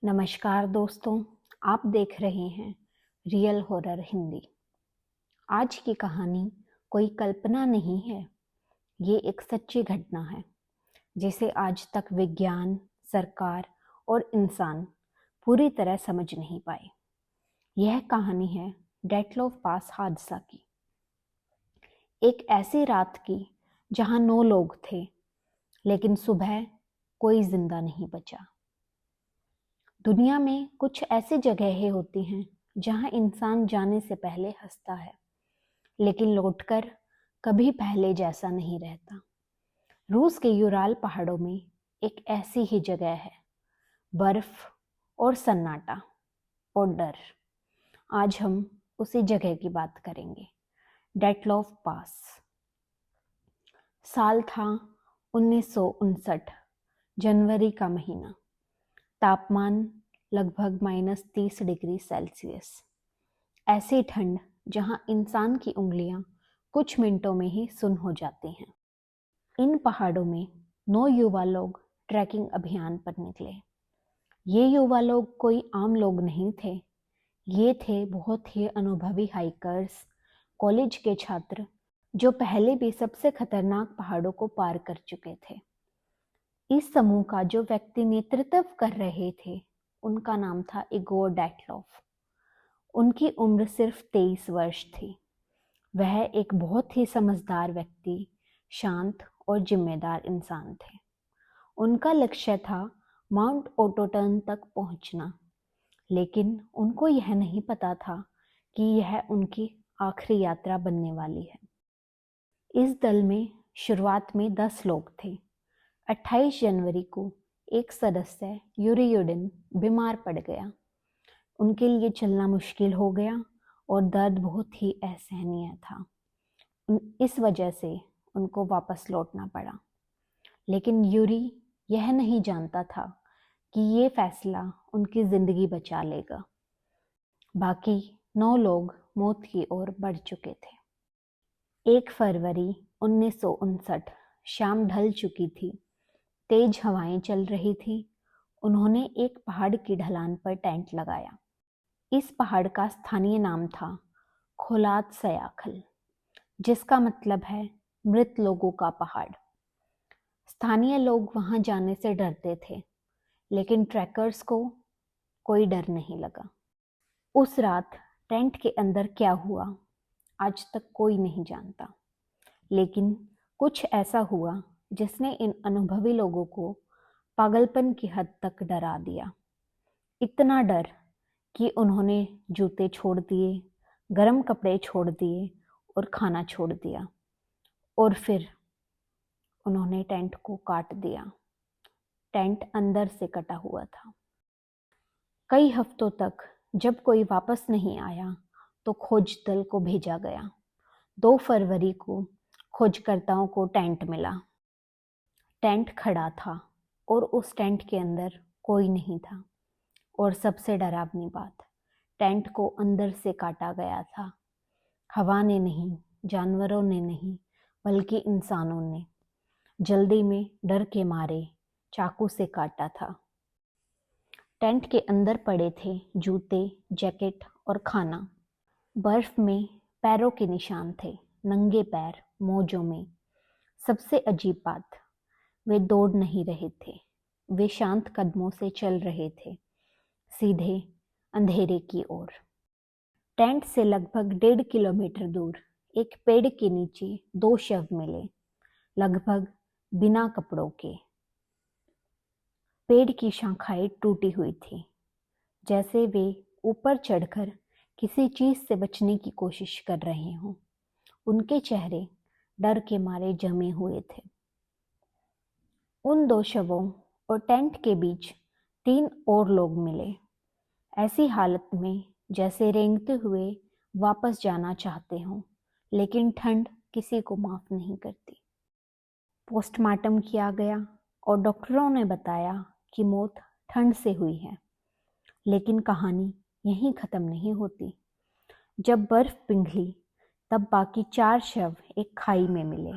नमस्कार दोस्तों, आप देख रहे हैं रियल हॉरर हिंदी। आज की कहानी कोई कल्पना नहीं है, ये एक सच्ची घटना है जिसे आज तक विज्ञान, सरकार और इंसान पूरी तरह समझ नहीं पाए। यह कहानी है डेटलॉफ पास हादसा की। एक ऐसी रात की जहां 9 लोग थे, लेकिन सुबह कोई जिंदा नहीं बचा। दुनिया में कुछ ऐसी जगहें होती हैं जहां इंसान जाने से पहले हंसता है, लेकिन लौटकर कभी पहले जैसा नहीं रहता। रूस के यूराल पहाड़ों में एक ऐसी ही जगह है, बर्फ और सन्नाटा और डर। आज हम उसी जगह की बात करेंगे, डेटलॉफ पास। साल था 1959, जनवरी का महीना। तापमान लगभग -30 डिग्री सेल्सियस। ऐसी ठंड जहां इंसान की उंगलियां कुछ मिनटों में ही सुन्न हो जाती हैं। इन पहाड़ों में 9 युवा लोग ट्रैकिंग अभियान पर निकले। ये युवा लोग कोई आम लोग नहीं थे। ये थे बहुत ही अनुभवी हाइकर्स, कॉलेज के छात्र जो पहले भी सबसे खतरनाक पहाड़ों को पार कर चुके थे। इस समूह का जो व्यक्ति नेतृत्व कर रहे थे, उनका नाम था इगोर डेटलॉफ। उनकी उम्र सिर्फ 23 वर्ष थी। वह एक बहुत ही समझदार व्यक्ति, शांत और जिम्मेदार इंसान थे। उनका लक्ष्य था माउंट ओटोटन तक पहुंचना, लेकिन उनको यह नहीं पता था कि यह उनकी आखिरी यात्रा बनने वाली है। इस दल में शुरुआत में 10 लोग थे। 28 जनवरी को एक सदस्य यूरियोडिन बीमार पड़ गया। उनके लिए चलना मुश्किल हो गया और दर्द बहुत ही असहनीय था। इस वजह से उनको वापस लौटना पड़ा। लेकिन यूरी यह नहीं जानता था कि ये फैसला उनकी जिंदगी बचा लेगा। बाकी 9 लोग मौत की ओर बढ़ चुके थे। 1 फरवरी 1959, शाम ढल चुकी थी। तेज हवाएं चल रही थी। उन्होंने एक पहाड़ की ढलान पर टेंट लगाया। इस पहाड़ का स्थानीय नाम था खोलात सयाखल, जिसका मतलब है मृत लोगों का पहाड़। स्थानीय लोग वहां जाने से डरते थे, लेकिन ट्रैकर्स को कोई डर नहीं लगा। उस रात टेंट के अंदर क्या हुआ, आज तक कोई नहीं जानता। लेकिन कुछ ऐसा हुआ जिसने इन अनुभवी लोगों को पागलपन की हद तक डरा दिया। इतना डर कि उन्होंने जूते छोड़ दिए, गर्म कपड़े छोड़ दिए और खाना छोड़ दिया, और फिर उन्होंने टेंट को काट दिया। टेंट अंदर से कटा हुआ था। कई हफ्तों तक जब कोई वापस नहीं आया तो खोज दल को भेजा गया। 2 फरवरी को खोजकर्ताओं को टेंट मिला। टेंट खड़ा था और उस टेंट के अंदर कोई नहीं था। और सबसे डरावनी बात, टेंट को अंदर से काटा गया था। हवा ने नहीं, जानवरों ने नहीं, बल्कि इंसानों ने जल्दी में डर के मारे चाकू से काटा था। टेंट के अंदर पड़े थे जूते, जैकेट और खाना। बर्फ में पैरों के निशान थे, नंगे पैर मोजों में। सबसे अजीब बात, वे दौड़ नहीं रहे थे। वे शांत कदमों से चल रहे थे, सीधे अंधेरे की ओर। टेंट से लगभग 1.5 किलोमीटर दूर एक पेड़ के नीचे 2 शव मिले, लगभग बिना कपड़ों के। पेड़ की शाखाएं टूटी हुई थी, जैसे वे ऊपर चढ़कर किसी चीज से बचने की कोशिश कर रहे हों। उनके चेहरे डर के मारे जमे हुए थे। उन 2 शवों और टेंट के बीच 3 और लोग मिले, ऐसी हालत में जैसे रेंगते हुए वापस जाना चाहते हों, लेकिन ठंड किसी को माफ नहीं करती। पोस्टमार्टम किया गया और डॉक्टरों ने बताया कि मौत ठंड से हुई है। लेकिन कहानी यहीं खत्म नहीं होती। जब बर्फ पिघली तब बाकी 4 शव एक खाई में मिले,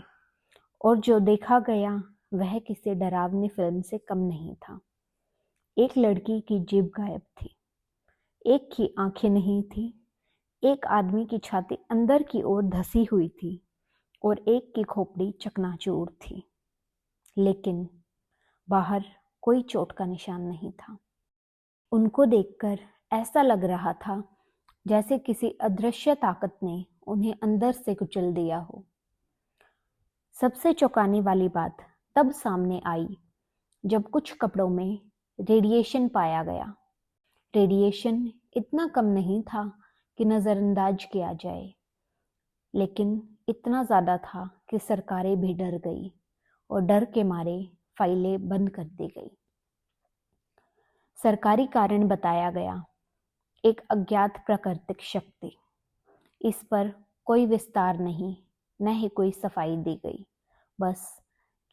और जो देखा गया वह किसी डरावनी फिल्म से कम नहीं था। एक लड़की की जीभ गायब थी, एक की आंखें नहीं थी, एक आदमी की छाती अंदर की ओर धसी हुई थी और एक की खोपड़ी चकनाचूर थी, लेकिन बाहर कोई चोट का निशान नहीं था। उनको देखकर ऐसा लग रहा था जैसे किसी अदृश्य ताकत ने उन्हें अंदर से कुचल दिया हो। सबसे चौंकाने वाली बात तब सामने आई जब कुछ कपड़ों में रेडिएशन पाया गया। रेडिएशन इतना कम नहीं था कि नज़रअंदाज किया जाए, लेकिन इतना ज़्यादा था कि सरकारें भी डर गई और डर के मारे फाइलें बंद कर दी गई। सरकारी कारण बताया गया, एक अज्ञात प्राकृतिक शक्ति। इस पर कोई विस्तार नहीं, न ही कोई सफाई दी गई, बस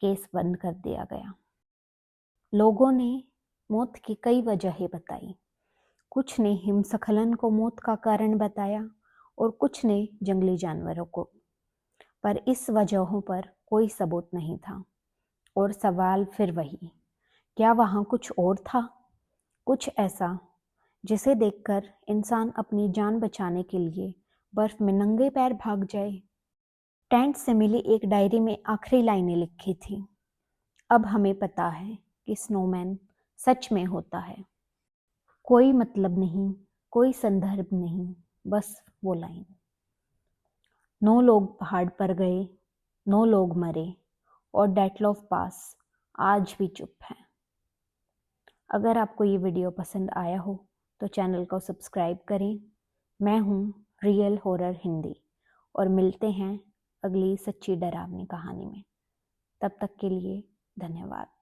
केस बंद कर दिया गया। लोगों ने मौत की कई वजहें बताई। कुछ ने हिमस्खलन को मौत का कारण बताया और कुछ ने जंगली जानवरों को, पर इस वजहों पर कोई सबूत नहीं था। और सवाल फिर वही, क्या वहाँ कुछ और था, कुछ ऐसा जिसे देखकर इंसान अपनी जान बचाने के लिए बर्फ में नंगे पैर भाग जाए। टेंट से मिली एक डायरी में आखिरी लाइनें लिखी थी, अब हमें पता है कि स्नोमैन सच में होता है। कोई मतलब नहीं, कोई संदर्भ नहीं, बस वो लाइन। 9 लोग पहाड़ पर गए, 9 लोग मरे और डेटलॉफ पास आज भी चुप है। अगर आपको ये वीडियो पसंद आया हो तो चैनल को सब्सक्राइब करें। मैं हूँ रियल हॉरर हिंदी और मिलते हैं अगली सच्ची डरावनी कहानी में। तब तक के लिए धन्यवाद।